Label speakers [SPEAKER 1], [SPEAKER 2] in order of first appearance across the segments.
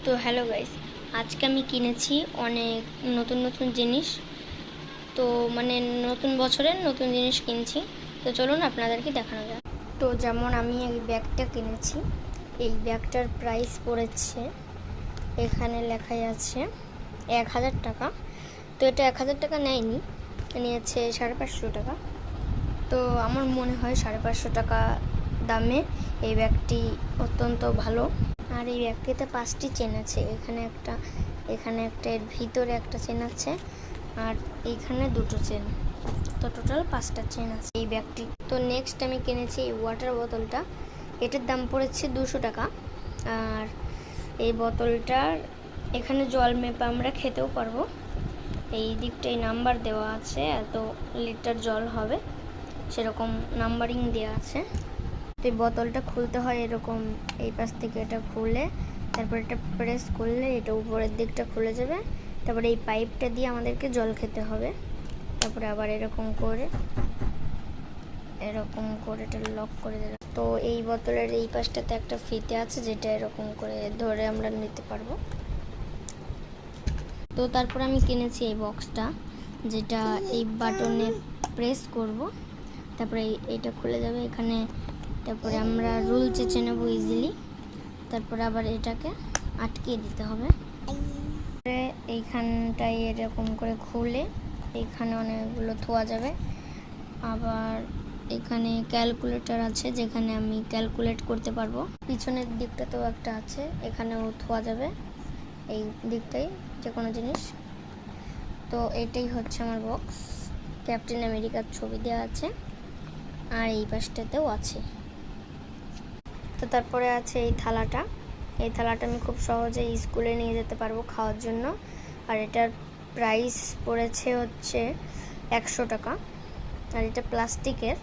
[SPEAKER 1] তো hello guys, আজকে আমি কিনেছি অনেক নতুন নতুন জিনিস। তো মানে নতুন বছরের নতুন জিনিস কিনছি। তো চলুন আপনাদেরকে দেখানো যাক। তো যেমন আমি এই ব্যাগটা কিনেছি, এই ব্যাগটার প্রাইস পড়েছে, এখানে লেখাই আছে 1000 টাকা। তো এটা 1000 টাকা নেয়নি, নিয়েছে 550 টাকা। তো আমার মনে হয় 550 টাকা দামে এই ব্যাগটি অত্যন্ত ভালো। আর এই ব্যাগটিতে 5টি চেন আছে, এখানে একটা এর ভিতরে একটা চেন আছে, আর এইখানে 2টো চেন। তো টোটাল 5টা চেন আছে এই ব্যাগটি। তো নেক্সট আমি কিনেছি এই ওয়াটার বোতলটা, এটার দাম পড়েছে 200 টাকা। আর এই বোতলটার এখানে জল মেপে আমরা খেতেও পারবো। এই দিকটাই নাম্বার দেওয়া আছে, এত লিটার জল হবে সেরকম নাম্বারিং দেওয়া আছে। তো এই বোতলটা খুলতে হয় এরকম, এই পাশ থেকে এটা খুলে তারপর এটা প্রেস করলে এটা উপরের দিকটা খুলে যাবে। তারপরে এই পাইপটা দিয়ে আমাদেরকে জল খেতে হবে। তারপরে আবার এরকম করে এটা লক করে দিলাম। তো এই বোতলের এই পাশটাতে একটা ফিতে আছে, যেটা এরকম করে ধরে আমরা নিতে পারবো। তো তারপর আমি কিনেছি এই বক্সটা, যেটা এই বাটনে প্রেস করব, তারপরে এইটা খুলে যাবে এখানে। তারপরে আমরা রুল চেঁচে নেবো ইজিলি। তারপরে আবার এটাকে আটকিয়ে দিতে হবে। এইখানটায় এরকম করে খুলে এইখানে অনেকগুলো থোয়া যাবে। আবার এখানে ক্যালকুলেটর আছে, যেখানে আমি ক্যালকুলেট করতে পারবো। পিছনের দিকটাতেও একটা আছে, এখানেও থোয়া যাবে এই দিকটাই যে কোনো জিনিস। তো এটাই হচ্ছে আমার বক্স, ক্যাপ্টেন আমেরিকার ছবি দেওয়া আছে, আর এই পাশটাতেও আছে। তো তারপরে আছে এই থালাটা আমি খুব সহজে স্কুলে নিয়ে যেতে পারবো খাওয়ার জন্য। আর এটার প্রাইস পড়েছে হচ্ছে 100 টাকা। আর এটা প্লাস্টিকের,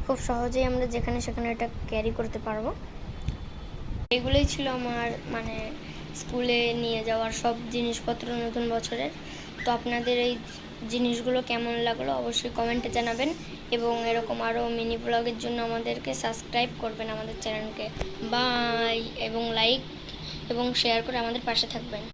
[SPEAKER 1] খুব সহজেই আমরা যেখানে সেখানে এটা ক্যারি করতে পারবো। এগুলোই ছিল আমার মানে স্কুলে নিয়ে যাওয়ার সব জিনিসপত্র নতুন বছরের। তো আপনাদের এই জিনিসগুলো কেমন লাগলো অবশ্যই কমেন্টে জানাবেন, এবং এরকম আরও মিনি ব্লগের জন্য আমাদেরকে সাবস্ক্রাইব করবেন আমাদের চ্যানেলকে। বাই, এবং লাইক এবং শেয়ার করে আমাদের পাশে থাকবেন।